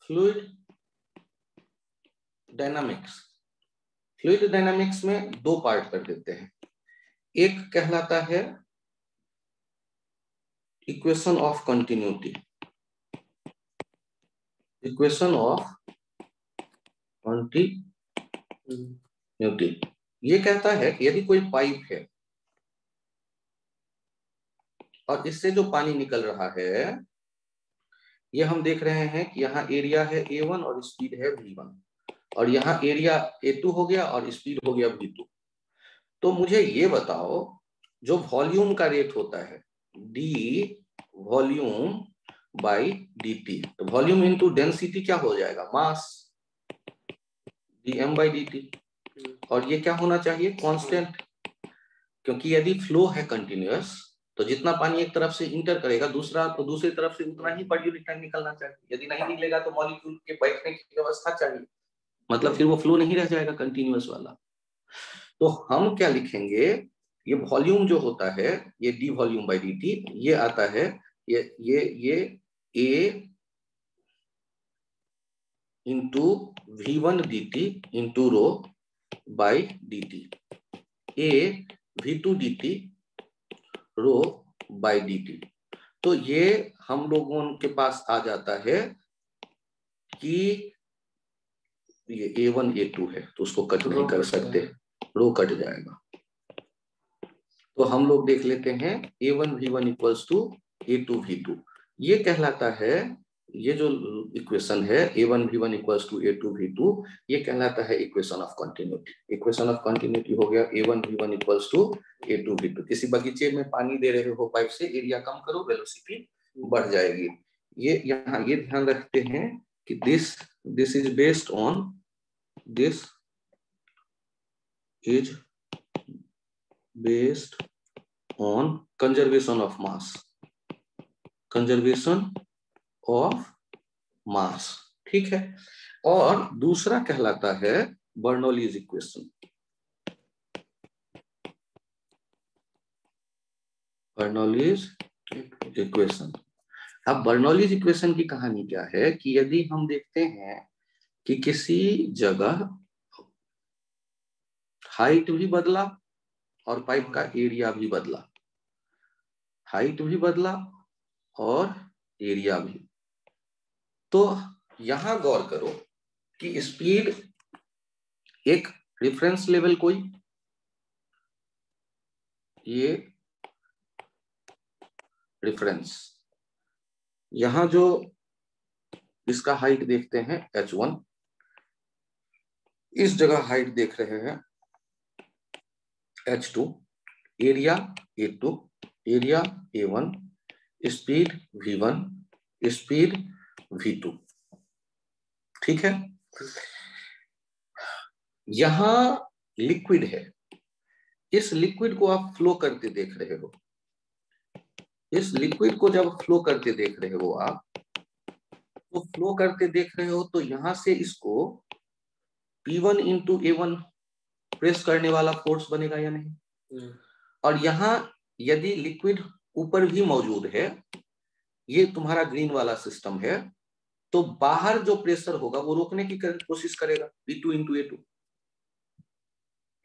Fluid dynamics. Fluid dynamics में दो part कर देते हैं। एक कहलाता है equation of continuity. Equation of continuity ये कहता है कि यदि कोई पाइप है और इससे जो पानी निकल रहा है, ये हम देख रहे हैं कि यहाँ एरिया है A1 और स्पीड है V1, और यहाँ एरिया A2 हो गया और स्पीड हो गया V2। तो मुझे ये बताओ, जो वॉल्यूम का रेट होता है d वॉल्यूम बाई dt, तो वॉल्यूम इनटू डेंसिटी क्या हो जाएगा, मास, dm बाई dt। और ये क्या होना चाहिए, कांस्टेंट, क्योंकि यदि फ्लो है कंटिन्यूअस तो जितना पानी एक तरफ से इंटर करेगा दूसरा तो दूसरी तरफ से उतना ही पर यूनिट टाइम निकलना चाहिए। यदि नहीं निकलेगा तो मॉलिक्यूल के बैठने की व्यवस्था चाहिए, मतलब फिर वो फ्लो नहीं रह जाएगा कंटिन्यूअस वाला। तो हम क्या लिखेंगे, ये वॉल्यूम जो होता है ये डी वॉल्यूम बाई dt, ये आता है ये a into v1 dt into rho by dt, a v2 dt rho by dt। तो ये हम लोगों के पास आ जाता है कि ये a1 a2 है तो उसको कट नहीं कर सकते, रो कट जाएगा। तो हम लोग देख लेते हैं a1 v1 equals to a2 v2। ये कहलाता है, ये जो इक्वेशन है a1 v1 equals to a2 v2, ये कहलाता है equation of continuity. Equation of continuity हो गया a1 v1 equals to a2 v2। किसी बगीचे में पानी दे रहे हो पाइप से, एरिया कम करो वेलोसिटी बढ़ जाएगी। ये यहाँ ये ध्यान रखते हैं कि this is based on, this is based on conservation of mass, conservation of mass, ठीक है। और दूसरा कहलाता है बर्नौलीज इक्वेशन। Bernoulli's equation. अब बर्नौलीज इक्वेशन की कहानी क्या है कि यदि हम देखते हैं कि किसी जगह हाइट भी बदला और पाइप का एरिया भी बदला, हाइट भी बदला और एरिया भी, तो यहां गौर करो कि स्पीड एक रेफरेंस लेवल, कोई ये रेफरेंस, यहां जो इसका हाइट देखते हैं h1, इस जगह हाइट देख रहे हैं h2, area a2, area a1, speed v1, speed v2, ठीक है। यहां लिक्विड है, इस लिक्विड को आप फ्लो करते देख रहे हो, इस लिक्विड को जब फ्लो करते देख रहे हो आप, तो फ्लो करते देख रहे हो तो यहां से इसको P1 इंटू A1 प्रेस करने वाला फोर्स बनेगा या नहीं। और यहाँ यदि लिक्विड ऊपर भी मौजूद है, ये तुम्हारा ग्रीन वाला सिस्टम है, तो बाहर जो प्रेशर होगा वो रोकने की कोशिश करेगा, P2 इंटू A2,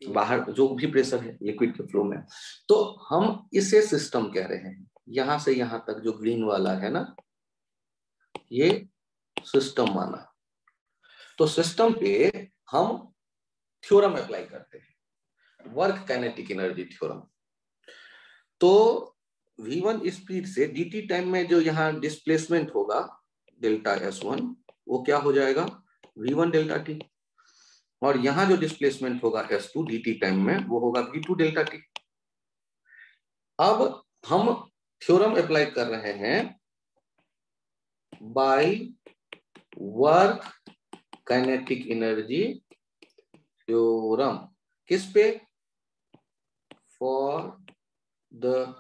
बाहर जो भी प्रेशर है लिक्विड के फ्लो में। तो हम इसे सिस्टम कह रहे हैं, यहां से यहां तक जो ग्रीन वाला है ना, ये सिस्टम माना। तो सिस्टम पे हम थ्योरम अप्लाई करते हैं, वर्क काइनेटिक एनर्जी थ्योरम। तो v1 स्पीड से dt टाइम में जो यहाँ डिस्प्लेसमेंट होगा डेल्टा S1, वो क्या हो जाएगा, v1 डेल्टा t, और यहाँ जो डिस्प्लेसमेंट होगा S2 dt टाइम में, वो होगा v2 डेल्टा t। अब हम थ्योरम अप्लाई कर रहे हैं by work kinetic energy theorem, किस पे, for the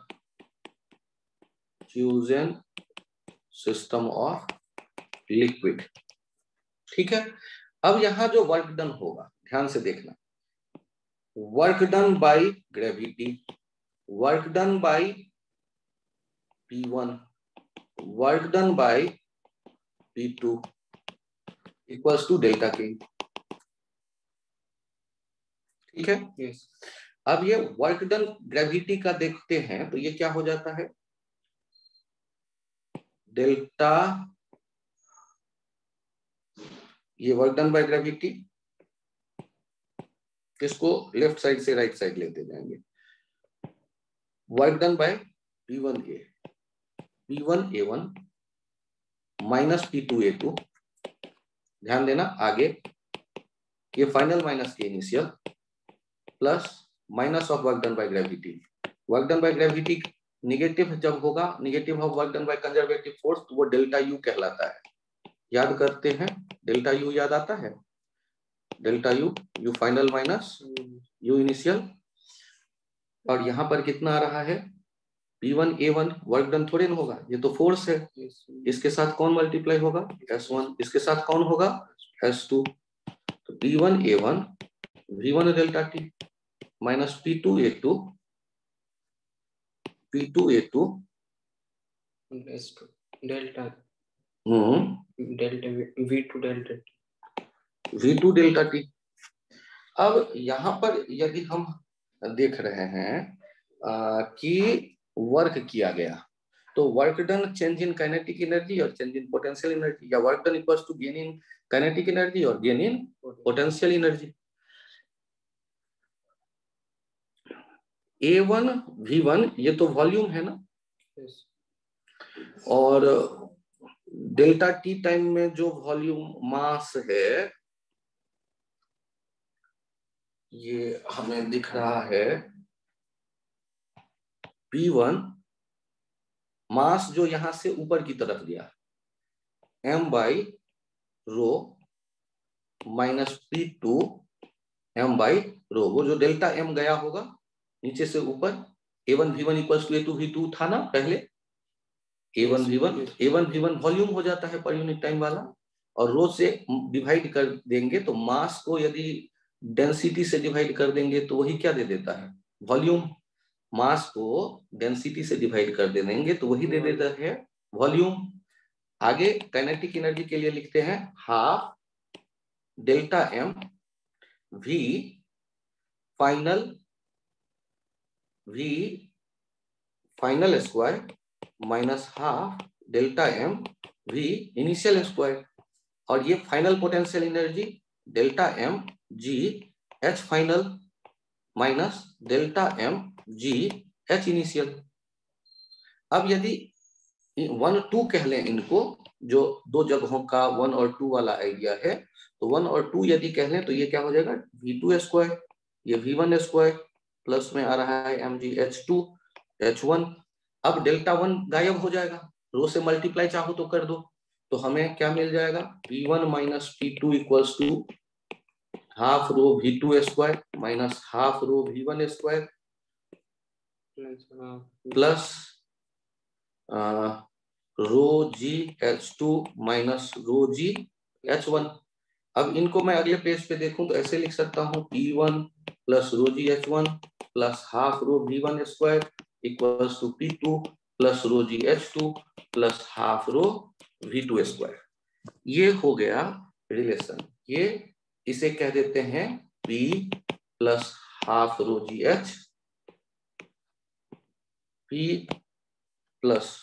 fusion system of liquid, ठीक है। अब यहां जो वर्क डन होगा, ध्यान से देखना, work done by gravity, work done by P1, work done by P2, equals to delta K. ठीक है। yes. अब ये वर्क डन ग्रेविटी का देखते हैं तो ये क्या हो जाता है, डेल्टा, ये वर्क डन बाय ग्रेविटी, इसको लेफ्ट साइड से राइट साइड लेते जाएंगे, work done bye P1A, P1A1 minus P2A2, ध्यान देना आगे ये फाइनल माइनस के initial plus minus of work done by gravity. Work done by gravity negative जब होगा, negative of work done by conservative force, तो वो डेल्टा यू कहलाता है। याद करते हैं, डेल्टा यू याद आता है, delta U, you final minus you initial, और यहां पर कितना आ रहा है, P1A1 वर्क डन थोड़े ना होगा, ये तो फोर्स है, इसके साथ कौन मल्टीप्लाई होगा, S1, इसके साथ कौन होगा, S2, तो P1A1 V1 delta T minus P2A2 delta delta V2 delta V2 delta T। अब यहाँ पर यदि हम देख रहे हैं कि वर्क किया गया, तो work done change in kinetic energy और चेंज इन पोटेंशियल एनर्जी, या work done equals to gain in kinetic energy और gain in potential energy. A1 V1 ये तो वॉल्यूम है ना, yes. और डेल्टा टी टाइम में जो वॉल्यूम मास है ये हमें दिख रहा है P1, मास जो यहां से ऊपर की तरफ गया m by rho minus P2 m by rho, वो जो डेल्टा m गया होगा नीचे से ऊपर, A1 V1 equals to A2 V2 था ना पहले, A1 V1 वॉल्यूम हो जाता है पर यूनिट टाइम वाला, और रो से डिवाइड कर देंगे तो मास को यदि डेंसिटी से डिवाइड कर देंगे तो वही क्या दे देता है, वॉल्यूम। मास को डेंसिटी से डिवाइड कर देंगे तो वही दे देता है वॉल्यूम। आगे काइनेटिक एनर्जी के लिए लिखते हैं half delta m v final square minus half delta m v initial square, और ये final potential energy delta m g h final minus delta m g h initial. अब यदि 1 2 कह लें इनको, जो दो जगहों का 1 और 2 वाला आइडिया है, तो 1 और 2 यदि कह लें तो ये क्या हो जाएगा, V2 स्क्वायर, ये V1 स्क्वायर, प्लस में आ रहा है mg h2 h1। अब डेल्टा 1 गायब हो जाएगा, रो से मल्टीप्लाई चाहो तो कर दो, तो हमें क्या मिल जाएगा, P1 minus P2 equals to half rho V2 square minus half rho V1 square plus rho g H2 minus rho g H1। अब इनको मैं अगले पेज पे देखूं तो ऐसे लिख सकता हूं, P1 plus rho g H1 plus half rho V1 square equals to P2 plus rho g H2 plus half rho V2 square. ये हो गया रिलेशन, ये इसे कह देते हैं P plus half rho g H, P plus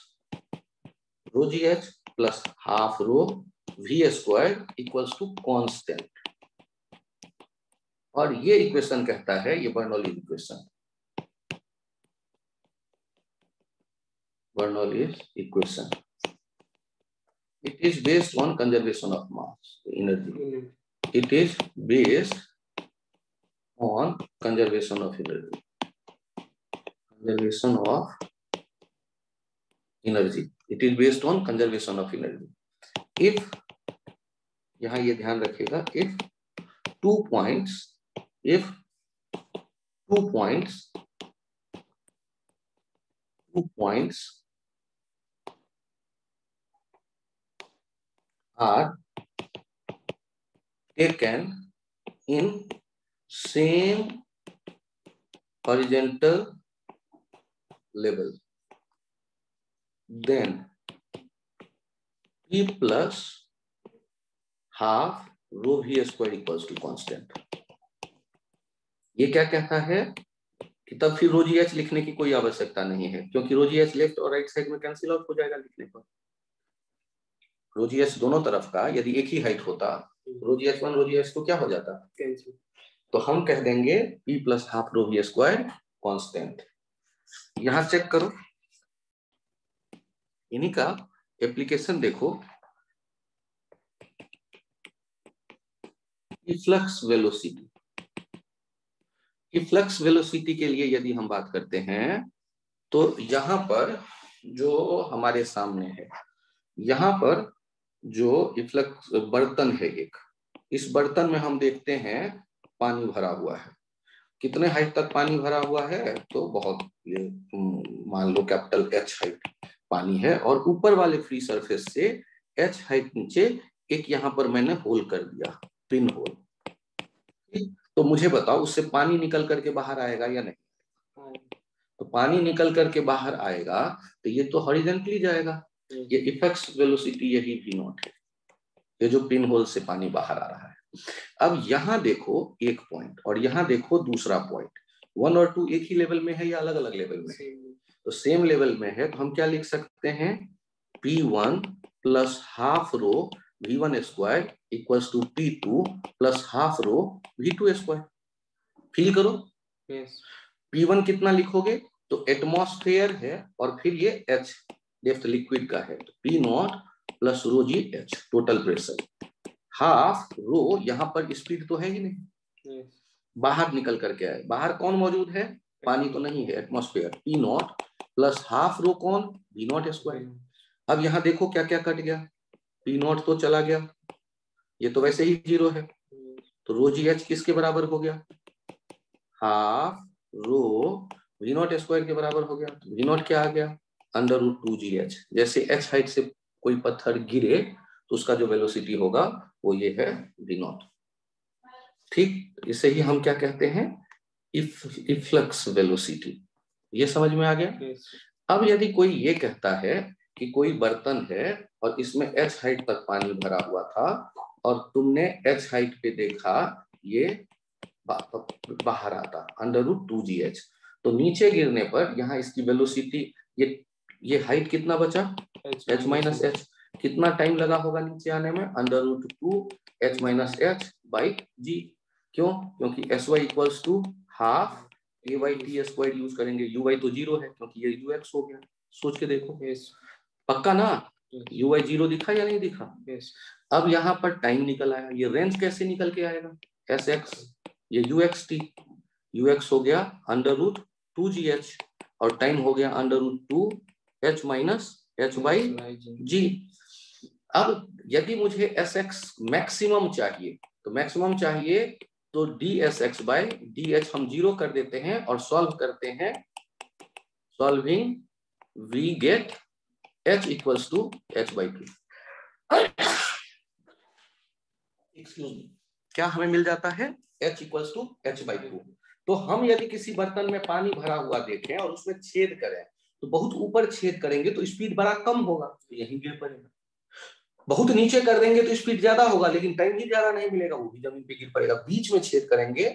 rho g H plus half rho v square equals to constant, और ये इक्वेशन कहता है, ये Bernoulli equation, Bernoulli's equation. It is based on conservation of mass energy. It is based on conservation of energy. Conservation of energy. It is based on conservation of energy. If यहाँ ये ध्यान रखिएगा, if 2 points are taken in same horizontal level, then P plus half rho v square equals to constant. ये क्या कहता है कि तब फिर रो जी एच लिखने की कोई आवश्यकता नहीं है, क्योंकि रो जी एच लेफ्ट और राइट साइड में कैंसिल आउट हो जाएगा लिखने पर। रो जी एच दोनों तरफ का यदि एक ही हाइट होता, रो g H one row g H तो क्या हो जाता, कैंसिल। तो हम कह देंगे p plus half rho v square constant. यहां चेक करो, इन्हीं का एप्लीकेशन देखो, फ्लक्स वेलोसिटी। फ्लक्स वेलोसिटी के लिए यदि हम बात करते हैं तो यहां पर जो हमारे सामने है, यहां पर जो फ्लक्स बर्तन है एक, इस बर्तन में हम देखते हैं पानी भरा हुआ है। कितने हाइट तक पानी भरा हुआ है, तो बहुत, ये मान लो कैपिटल H हाइट पानी है, और ऊपर वाले फ्री सरफेस से H हाइट नीचे एक यहां पर मैंने होल कर दिया, पिन होल। तो मुझे बताओ उससे पानी निकल करके बाहर आएगा या नहीं? तो पानी निकल करके बाहर आएगा तो ये तो हॉरिजॉन्टली जाएगा, ये इफेक्ट्स वेलोसिटी यही v नॉट है, ये जो पिन होल से पानी बाहर आ रहा है। अब यहाँ देखो एक पॉइंट और यहाँ देखो दूसरा पॉइंट, 1 और 2 एक ही लेवल में है या अलग अलग लेवल में है? तो सेम लेवल में है, तो हम क्या लिख सकते हैं, P1 plus half rho V1 square equals to P2 plus half rho V2 square. Feel करो, P1 कितना लिखोगे, तो एटमॉस्फेयर है और फिर ये H डेप्थ लिक्विड का है, तो P naught plus rho g H total pressure, half rho, यहाँ पर स्पीड तो है ही नहीं, बाहर निकल करके आए, बाहर कौन मौजूद है, पानी तो नहीं है, atmosphere, P naught plus half रो कौन, V नॉट स्क्वायर। अब यहाँ देखो क्या क्या कट गया, P नॉट तो चला गया, ये तो वैसे ही 0 है, तो रो जी एच किसके बराबर हो गया, half rho V not square के बराबर हो गया। तो V नॉट क्या आ गया, अंडर रूट 2GH। जैसे H हाइट से कोई पत्थर गिरे तो उसका जो वेलोसिटी होगा वो ये है V नॉट। ठीक, इसे ही हम क्या कहते हैं, इफ्लक्स वेलोसिटी। ये समझ में आ गया। अब यदि कोई ये कहता है कि कोई बर्तन है और इसमें H हाइट तक पानी भरा हुआ था और तुमने H हाइट पे देखा ये बाहर आता अंडर रूट 2GH, तो नीचे गिरने पर यहाँ इसकी वेलोसिटी, ये हाइट कितना बचा, H माइनस H, कितना टाइम लगा होगा नीचे आने में, under root 2H minus H by G। क्यों, क्योंकि SY equals to half AYT square use करेंगे, UY तो 0 है क्योंकि ये UX हो गया। सोच के देखो, पक्का ना, UY 0 दिखा या नहीं दिखा? अब यहाँ पर टाइम निकल आया, ये रेंज कैसे निकल के आएगा, SX, ये UX हो गया अंडर रूट 2GH और टाइम हो गया under root 2H minus H by G। अब यदि मुझे SX मैक्सिमम चाहिए, तो मैक्सिमम चाहिए तो DSX बाई DH हम 0 कर देते हैं और सॉल्व करते हैं, solving we get H equals to H by 2। Excuse me, क्या हमें मिल जाता है, H equals to H by 2। तो हम यदि किसी बर्तन में पानी भरा हुआ देखें और उसमें छेद करें, तो बहुत ऊपर छेद करेंगे तो स्पीड बड़ा कम होगा, तो यहीं गिर पड़ेगा। बहुत नीचे कर देंगे तो स्पीड ज्यादा होगा लेकिन टाइम भी ज्यादा नहीं मिलेगा, वो भी जमीन पे गिर पड़ेगा। बीच में छेद करेंगे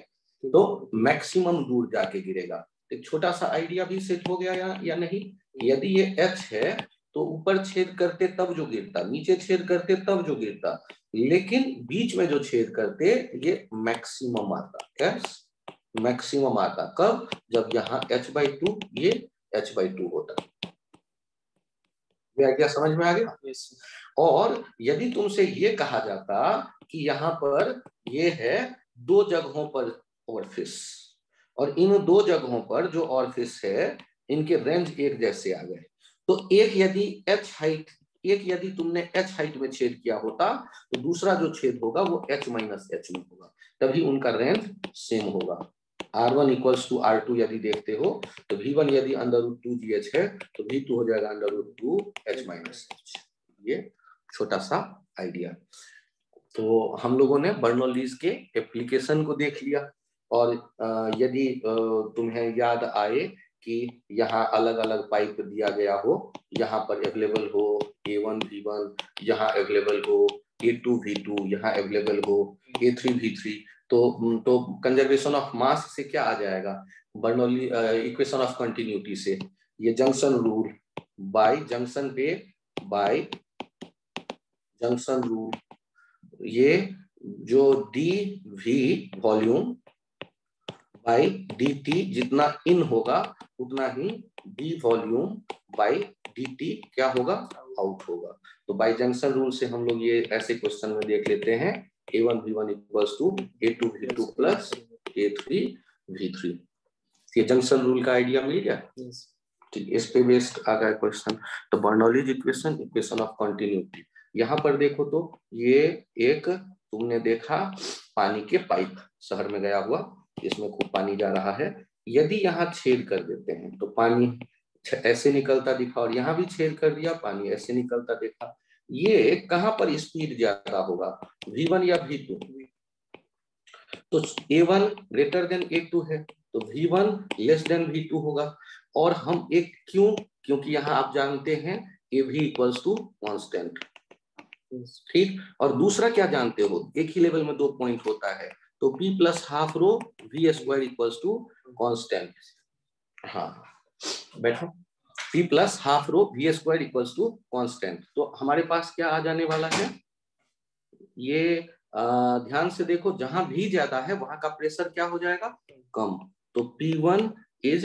तो मैक्सिमम दूर जाके गिरेगा। एक छोटा सा आइडिया भी सेट हो गया या नहीं, यदि ये H है तो ऊपर छेद करते तब जो गिरता, नीचे छेद करते तब जो गिरता, लेकिन बीच में जो छेद करते ये मैक्सिमम आता, H मैक्सिमम आता कब, जब यहाँ H बाई 2 ये H बाई 2 होता। ये आइडिया समझ में आ गया? और यदि तुमसे ये कहा जाता कि यहाँ पर ये है 2 जगहों पर ऑरिफिस और इन 2 जगहों पर जो ऑरिफिस है इनके रेंज एक जैसे आ गए, तो एक यदि तुमने H हाइट में छेद किया होता तो दूसरा जो छेद होगा वो H माइनस H में होगा, तभी उनका रेंज सेम होगा। R1 इक्वल्स टू R2 यदि देखते हो तो V1 यदि अंडर रूट 2GH है तो V2 हो जाएगा under root 2H minus H। ये छोटा सा आइडिया। तो हम लोगों ने बर्नौलीज के एप्लीकेशन को देख लिया, और यदि तुम्हें याद आए कि यहाँ अलग अलग पाइप दिया गया हो, यहाँ पर अवेलेबल हो A1 V1, यहाँ अवेलेबल हो A2 V2 यहाँ अवेलेबल हो, A3 V3, तो कंजर्वेशन ऑफ मास से क्या आ जाएगा, बर्नौली इक्वेशन ऑफ कंटिन्यूटी से, ये जंक्शन रूल बाय जंक्शन पे बाय जंक्शन रूल, ये जो D V volume by dt जितना इन होगा उतना ही डी वॉल्यूम बाय dt क्या होगा, आउट होगा। तो बाय जंक्शन रूल से हम लोग ये ऐसे क्वेश्चन में देख लेते हैं A1 V1 equals to A2 V2 plus A3 V3। ये जंक्शन रूल का आइडिया मिल गया, ठीक, इस पे बेस्ड आ गया क्वेश्चन। तो Bernoulli's equation, equation of continuity, यहाँ पर देखो तो ये एक तुमने देखा पानी के पाइप शहर में गया हुआ, इसमें खूब पानी जा रहा है, यदि यहाँ छेद कर देते हैं तो पानी ऐसे निकलता दिखा, और यहाँ भी छेद कर दिया पानी ऐसे निकलता देखा, ये कहां पर स्पीड ज्यादा होगा, V1 या V2? तो A1 ग्रेटर देन A2 है तो V1 लेस देन V2 होगा। और हम एक क्यों, क्योंकि यहाँ आप जानते हैं AV इक्वल्स टू कांस्टेंट, ठीक। और दूसरा क्या जानते हो, एक ही लेवल में 2 पॉइंट होता है, तो P plus half rho V square equals to constant. हाँ बैठो, P plus half rho V square equals to constant. तो हमारे पास क्या आ जाने वाला है, ये ध्यान से देखो, जहां भी ज्यादा है वहां का प्रेशर क्या हो जाएगा, कम। तो P1 इज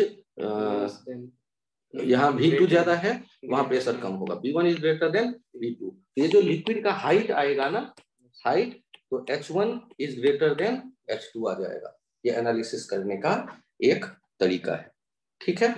यहाँ V2 ज्यादा है वहां प्रेशर कम होगा, P1 is greater than V2। ये जो लिक्विड का हाइट आएगा ना, हाइट, तो H1 is greater than H2 आ जाएगा। ये एनालिसिस करने का एक तरीका है, ठीक है।